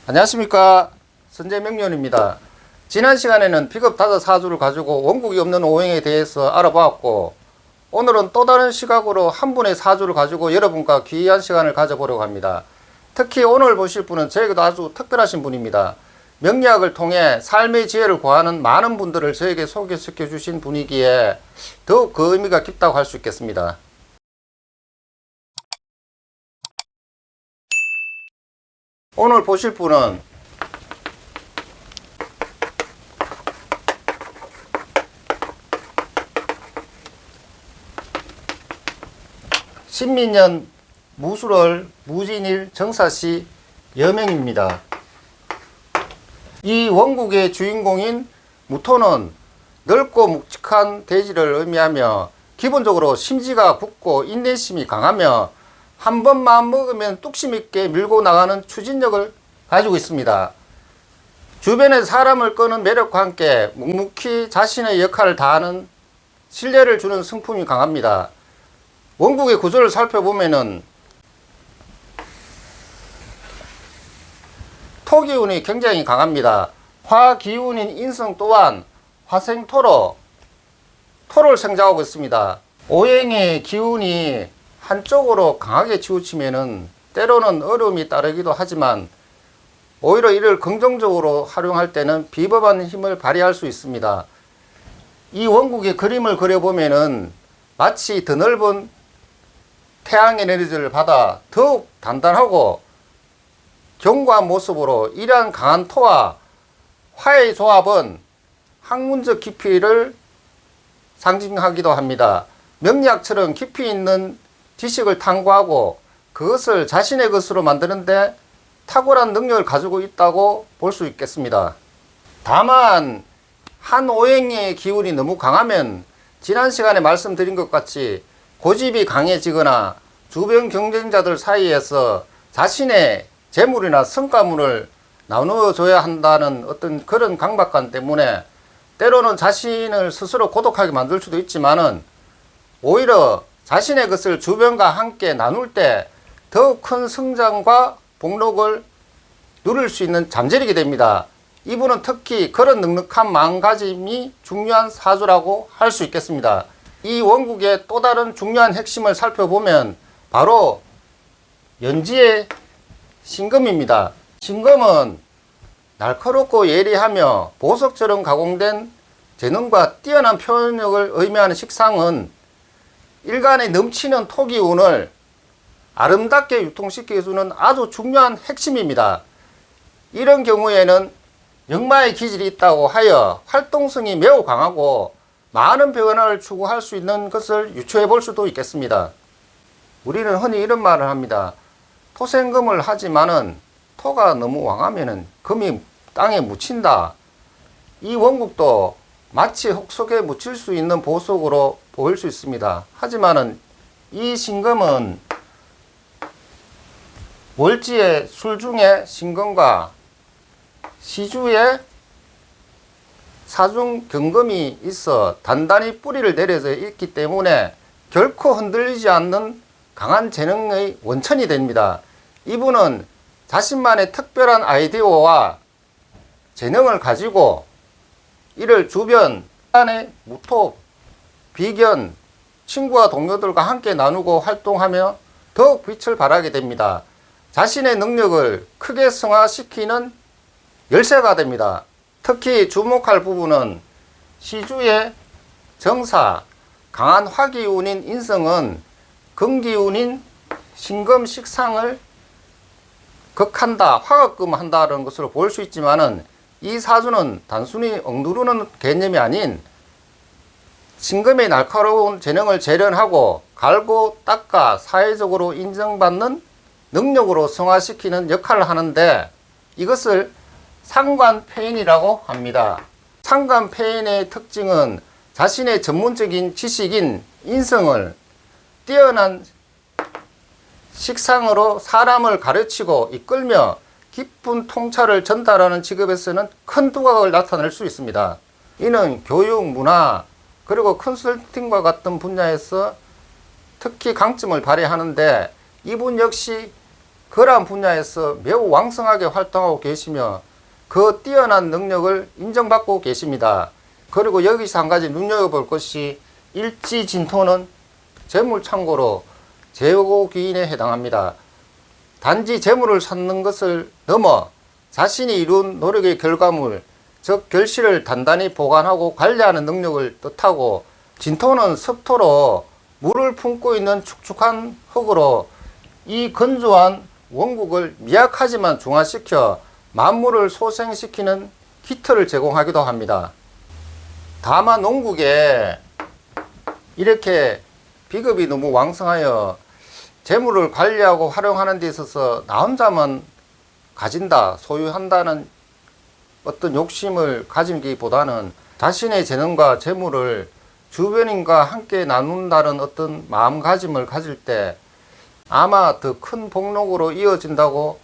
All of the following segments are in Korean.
안녕하십니까, 선재명륜입니다. 지난 시간에는 비겁 다자 사주를 가지고 원국이 없는 오행에 대해서 알아보았고, 오늘은 또 다른 시각으로 한 분의 사주를 가지고 여러분과 귀한 시간을 가져보려고 합니다. 특히 오늘 보실 분은 저에게도 아주 특별하신 분입니다. 명리학을 통해 삶의 지혜를 구하는 많은 분들을 저에게 소개시켜 주신 분이기에 더욱 그 의미가 깊다고 할 수 있겠습니다. 오늘 보실 분은 신민년 무술월 무진일 정사시 여명입니다. 이 원국의 주인공인 무토는 넓고 묵직한 대지를 의미하며 기본적으로 심지가 굳고 인내심이 강하며 한 번 마음먹으면 뚝심 있게 밀고 나가는 추진력을 가지고 있습니다. 주변에 사람을 끄는 매력과 함께 묵묵히 자신의 역할을 다하는 신뢰를 주는 성품이 강합니다. 원국의 구조를 살펴보면은 토기운이 굉장히 강합니다. 화기운인 인성 또한 화생토로 토를 생장하고 있습니다. 오행의 기운이 한쪽으로 강하게 치우치면은 때로는 어려움이 따르기도 하지만 오히려 이를 긍정적으로 활용할 때는 비범한 힘을 발휘할 수 있습니다. 이 원국의 그림을 그려보면은 마치 더 넓은 태양 에너지를 받아 더욱 단단하고 견고한 모습으로 이러한 강한 토와 화의 조합은 학문적 깊이를 상징하기도 합니다. 명리학처럼 깊이 있는 지식을 탐구하고 그것을 자신의 것으로 만드는데 탁월한 능력을 가지고 있다고 볼 수 있겠습니다. 다만 한 오행의 기운이 너무 강하면 지난 시간에 말씀드린 것 같이 고집이 강해지거나 주변 경쟁자들 사이에서 자신의 재물이나 성과물을 나누어줘야 한다는 어떤 그런 강박관 때문에 때로는 자신을 스스로 고독하게 만들 수도 있지만은 오히려 자신의 것을 주변과 함께 나눌 때 더욱 큰 성장과 복록을 누릴 수 있는 잠재력이 됩니다. 이분은 특히 그런 넉넉한 마음가짐이 중요한 사주라고 할 수 있겠습니다. 이 원국의 또 다른 중요한 핵심을 살펴보면 바로 연지의 신금입니다. 신금은 날카롭고 예리하며 보석처럼 가공된 재능과 뛰어난 표현력을 의미하는 식상은 일간에 넘치는 토기운을 아름답게 유통시켜주는 아주 중요한 핵심입니다. 이런 경우에는 역마의 기질이 있다고 하여 활동성이 매우 강하고 많은 변화를 추구할 수 있는 것을 유추해 볼 수도 있겠습니다. 우리는 흔히 이런 말을 합니다. 토생금을 하지만은 토가 너무 왕하면은 금이 땅에 묻힌다. 이 원국도 마치 흙 속에 묻힐 수 있는 보석으로 보일 수 있습니다. 하지만은 이 신금은 월지의 술중의 신금과 시주의 사중 경금이 있어 단단히 뿌리를 내려져 있기 때문에 결코 흔들리지 않는 강한 재능의 원천이 됩니다. 이분은 자신만의 특별한 아이디어와 재능을 가지고 이를 주변 안에 무토, 비견, 친구와 동료들과 함께 나누고 활동하며 더욱 빛을 발하게 됩니다. 자신의 능력을 크게 승화시키는 열쇠가 됩니다. 특히 주목할 부분은 시주의 정사, 강한 화기운인 인성은 금기운인 신금 식상을 극한다, 화급금한다는 것으로 볼 수 있지만은 이 사주는 단순히 억누르는 개념이 아닌 신금의 날카로운 재능을 재련하고 갈고 닦아 사회적으로 인정받는 능력으로 승화시키는 역할을 하는데 이것을 상관폐인이라고 합니다. 상관폐인의 특징은 자신의 전문적인 지식인 인성을 뛰어난 식상으로 사람을 가르치고 이끌며 깊은 통찰을 전달하는 직업에서는 큰 두각을 나타낼 수 있습니다. 이는 교육, 문화, 그리고 컨설팅과 같은 분야에서 특히 강점을 발휘하는데 이분 역시 그러한 분야에서 매우 왕성하게 활동하고 계시며 그 뛰어난 능력을 인정받고 계십니다. 그리고 여기서 한 가지 눈여겨볼 것이 일지진토는 재물창고로 재고귀인에 해당합니다. 단지 재물을 찾는 것을 넘어 자신이 이룬 노력의 결과물, 즉 결실을 단단히 보관하고 관리하는 능력을 뜻하고, 진토는 습토로 물을 품고 있는 축축한 흙으로 이 건조한 원국을 미약하지만 중화시켜 만물을 소생시키는 기틀을 제공하기도 합니다. 다만 농국에 이렇게 비급이 너무 왕성하여 재물을 관리하고 활용하는 데 있어서 나 혼자만 가진다, 소유한다는 어떤 욕심을 가지기보다는 자신의 재능과 재물을 주변인과 함께 나눈다는 어떤 마음가짐을 가질 때 아마 더 큰 복록으로 이어진다고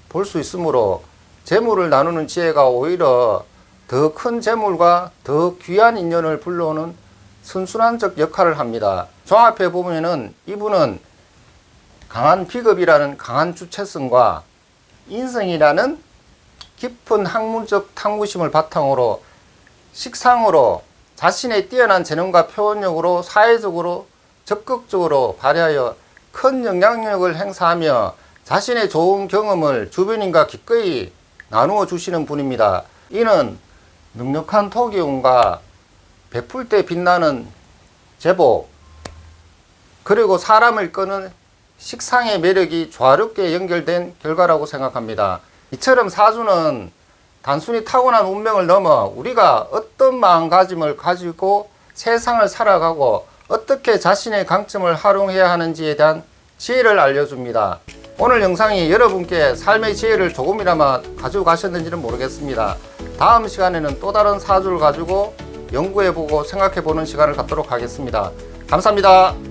볼 수 있으므로, 재물을 나누는 지혜가 오히려 더 큰 재물과 더 귀한 인연을 불러오는 선순환적 역할을 합니다. 종합해 보면은 이분은 강한 비겁이라는 강한 주체성과 인성이라는 깊은 학문적 탐구심을 바탕으로 식상으로 자신의 뛰어난 재능과 표현력으로 사회적으로 적극적으로 발휘하여 큰 영향력을 행사하며 자신의 좋은 경험을 주변인과 기꺼이 나누어 주시는 분입니다. 이는 넉넉한 토기운과 베풀 때 빛나는 제복, 그리고 사람을 끄는 식상의 매력이 조화롭게 연결된 결과라고 생각합니다. 이처럼 사주는 단순히 타고난 운명을 넘어 우리가 어떤 마음가짐을 가지고 세상을 살아가고 어떻게 자신의 강점을 활용해야 하는지에 대한 지혜를 알려줍니다. 오늘 영상이 여러분께 삶의 지혜를 조금이나마 가지고 가셨는지는 모르겠습니다. 다음 시간에는 또 다른 사주를 가지고 연구해보고 생각해보는 시간을 갖도록 하겠습니다. 감사합니다.